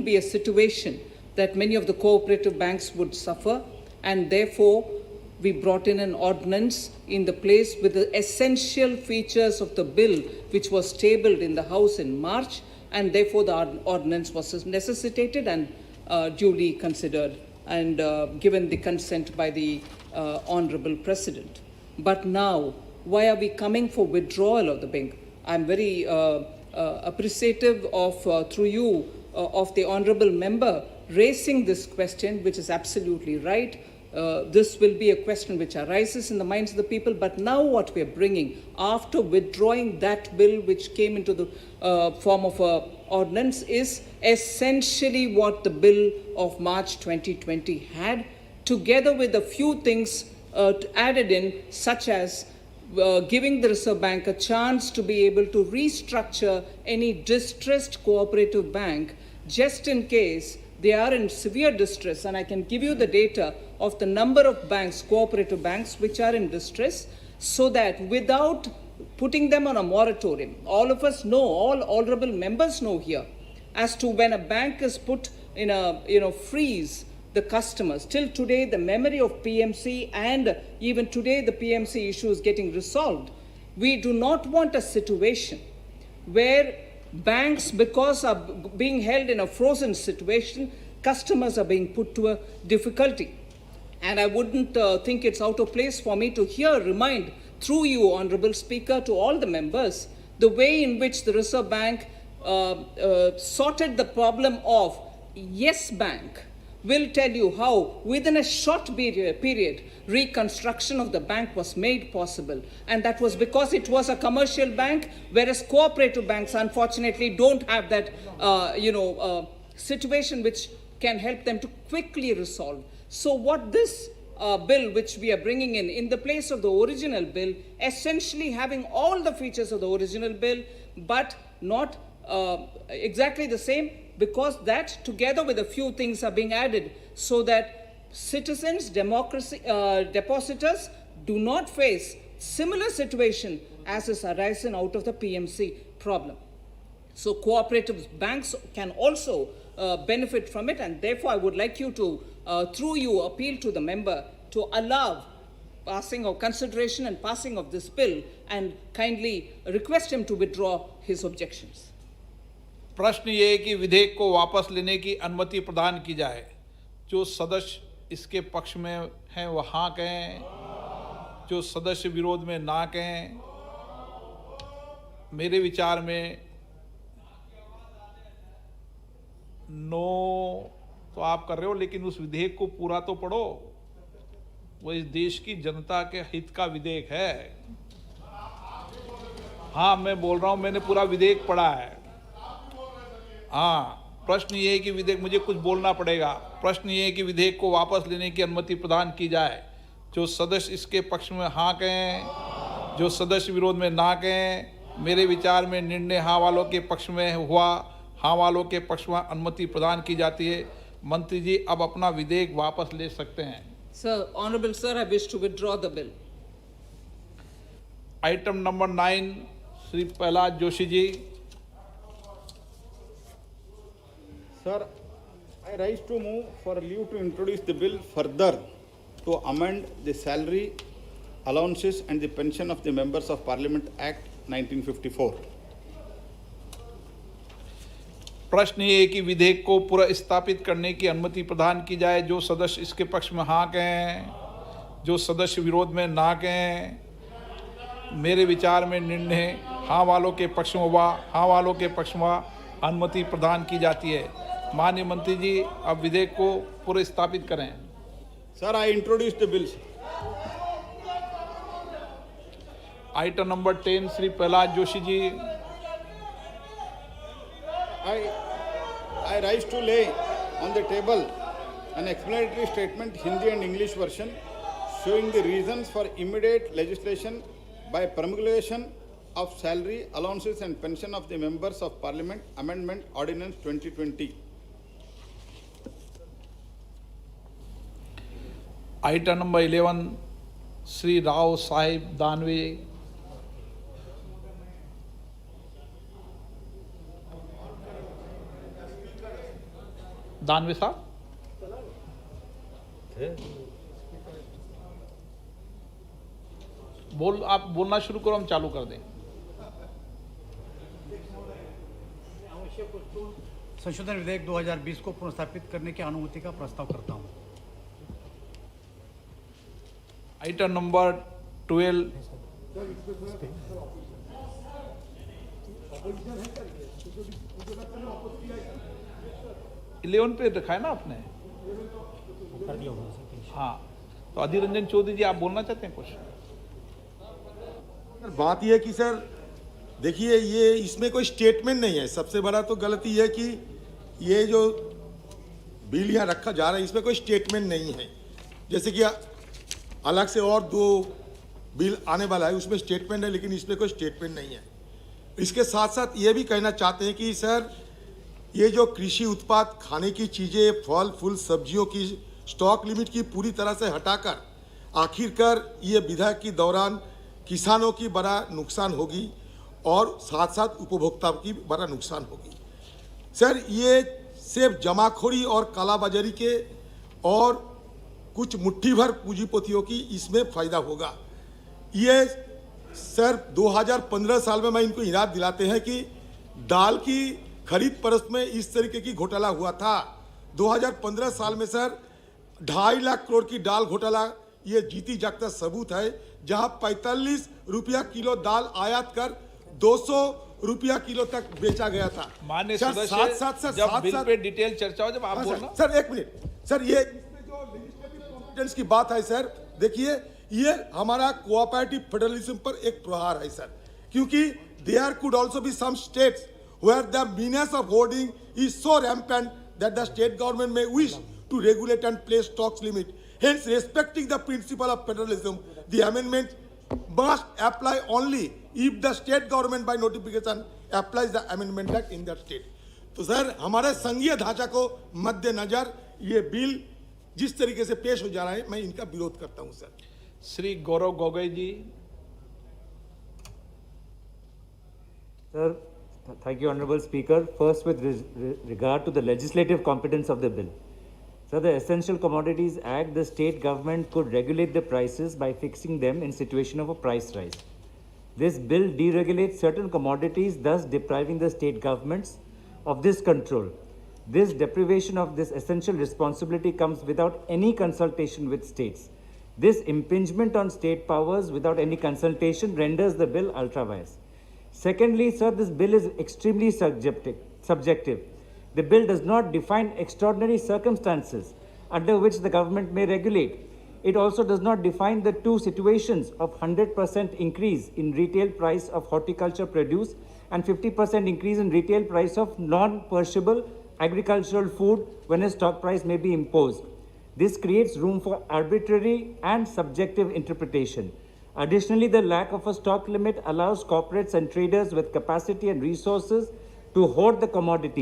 wouldn't be a situation that many of the cooperative banks would suffer, and therefore we brought in an ordinance in the place with the essential features of the bill which was tabled in the House in March, and therefore the ordinance was necessitated and duly considered and given the consent by the Honorable President. But now, why are we coming for withdrawal of the bill? I'm very appreciative of, through you, of the Honorable Member raising this question, which is absolutely right. This will be a question which arises in the minds of the people, but now what we are bringing, after withdrawing that bill which came into the form of an ordinance, is essentially what the bill of March 2020 had, together with a few things added in, such as giving the Reserve Bank a chance to be able to restructure any distressed cooperative bank just in case they are in severe distress. And I can give you the data of the number of banks, cooperative banks, which are in distress, so that without putting them on a moratorium, all of us know, all honorable members know here, as to when a bank is put in a freeze, the customers. Till today, the memory of PMC, and even today the PMC issue is getting resolved. We do not want a situation where banks, because are being held in a frozen situation, customers are being put to a difficulty. And I wouldn't think it's out of place for me to here remind, through you, Honorable Speaker, to all the members, the way in which the Reserve Bank sorted the problem of Yes Bank. Will tell you how within a short period reconstruction of the bank was made possible, and that was because it was a commercial bank, whereas cooperative banks unfortunately don't have that situation which can help them to quickly resolve. So what this bill which we are bringing in the place of the original bill, essentially having all the features of the original bill but not exactly the same, because that together with a few things are being added so that citizens, depositors do not face similar situation as is arising out of the PMC problem. So cooperative banks can also benefit from it, and therefore I would like you to, through you, appeal to the member to allow passing of consideration and passing of this bill, and kindly request him to withdraw his objections. प्रश्न ये है कि विधेयक को वापस लेने की अनुमति प्रदान की जाए। जो सदस्य इसके पक्ष में हैं वह हाँ कहें, जो सदस्य विरोध में ना कहें। मेरे विचार में नो तो आप कर रहे हो, लेकिन उस विधेयक को पूरा तो पढ़ो। वो इस देश की जनता के हित का विधेयक है। हाँ, मैं बोल रहा हूँ, मैंने पूरा विधेयक पढ़ा है। हाँ, प्रश्न ये है कि विधेयक, मुझे कुछ बोलना पड़ेगा। प्रश्न ये है कि विधेयक को वापस लेने की अनुमति प्रदान की जाए। जो सदस्य इसके पक्ष में हाँ कहें, जो सदस्य विरोध में ना कहें। मेरे विचार में निर्णय हाँ वालों के पक्ष में हुआ। हाँ वालों के पक्ष में अनुमति प्रदान की जाती है। मंत्री जी अब अपना विधेयक वापस ले सकते हैं। Sir, Honorable Sir, I wish to withdraw the bill. Item number 9, Shri Prahlad Joshi ji. Sir, I rise to move for leave to introduce the bill further to amend the salary, allowances and the pension of the Members of Parliament Act 1954. प्रश्न ये है कि विधेयक को पुनर्स्थापित करने की अनुमति प्रदान की जाए। जो सदस्य इसके पक्ष में हाँ कहें, जो सदस्य विरोध में ना कहें। मेरे विचार में निर्णय हाँ वालों के पक्ष में हुआ। हाँ वालों के पक्ष में अनुमति प्रदान की जाती है। माननीय मंत्री जी अब विधेयक को पुनर्स्थापित करें। Sir, I introduce the bill. Item number 10, Shri Prahlad Joshi ji. I rise to lay on the table an explanatory statement, Hindi and English version, showing the reasons for immediate legislation by promulgation of salary, allowances and pension of the Members of Parliament Amendment Ordinance 2020. Item number 11, Shri Rao Sahib Danve. Danve साहब, आप बोलना शुरू करो, हम चालू कर दें। संशोधन विधेयक 2020 को पुनर्स्थापित करने की अनुमति का प्रस्ताव करता हूं। आइटम नंबर 12 11 पे रखा है ना आपने? हाँ, तो अधीर रंजन चौधरी जी, आप बोलना चाहते हैं कुछ? बात यह है कि सर देखिए, ये इसमें कोई स्टेटमेंट नहीं है। सबसे बड़ा तो गलती है कि ये जो बिल यहाँ रखा जा रहा है इसमें कोई स्टेटमेंट नहीं है। जैसे कि अलग से और 2 बिल आने वाला है, उसमें स्टेटमेंट है, लेकिन इसमें कोई स्टेटमेंट नहीं है। इसके साथ साथ ये भी कहना चाहते हैं कि सर ये जो कृषि उत्पाद, खाने की चीज़ें, फल फूल सब्जियों की स्टॉक लिमिट की पूरी तरह से हटाकर आखिरकार ये विधेयक के दौरान किसानों की बड़ा नुकसान होगी और साथ साथ उपभोक्ता की बड़ा नुकसान होगी। सर ये सिर्फ जमाखोरी और कालाबाजारी के और कुछ मुट्ठी भर पूंजीपतियों की इसमें फायदा होगा। ये सर 2015 साल में मैं इनको याद दिलाते हैं कि दाल की खरीद फरोख्त में इस तरीके की घोटाला हुआ था। 2015 साल में सर 2.5 लाख करोड़ की दाल घोटाला ये जीती जागता सबूत है, जहां 45 रुपया किलो दाल आयात कर 200 रुपया किलो तक बेचा गया था। मान्य सर, सदस्य, साथ जब बिल पे डिटेल चर्चा हो, जब आप बोलना। सर एक मिनट सर, ये इसमें जो लेजिस्लेटिव कॉम्पिटेंस की बात है सर, देखिए ये हमारा कोऑपरेटिव फेडरलिज्म पर एक प्रहार है सर, क्योंकि there could also be some states where the menace of hoarding is so rampant that the state government may wish to regulate and place stocks limit. Hence, respecting the principle of federalism, the amendment must apply only if the state government by notification applies the amendment act in that state. तो sir हमारे संघीय ढांचा को मद्देनजर ये bill जिस तरीके से पेश हो जा रहा है, मैं इनका विरोध करता हूं sir. Shri Gaurav Gogoi ji. Sir, thank you, Honorable Speaker. First, with regard to the legislative competence of the bill. Sir, the Essential Commodities Act, the state government could regulate the prices by fixing them in situation of a price rise. This bill deregulates certain commodities, thus depriving the state governments of this control. This deprivation of this essential responsibility comes without any consultation with states. This impingement on state powers without any consultation renders the bill ultra-vires. Secondly, sir, this bill is extremely subjective. The bill does not define extraordinary circumstances under which the government may regulate. It also does not define the 2 situations of 100% increase in retail price of horticulture produce and 50% increase in retail price of non-perishable agricultural food when a stock price may be imposed. This creates room for arbitrary and subjective interpretation. Additionally, the lack of a stock limit allows corporates and traders with capacity and resources to hoard the commodities.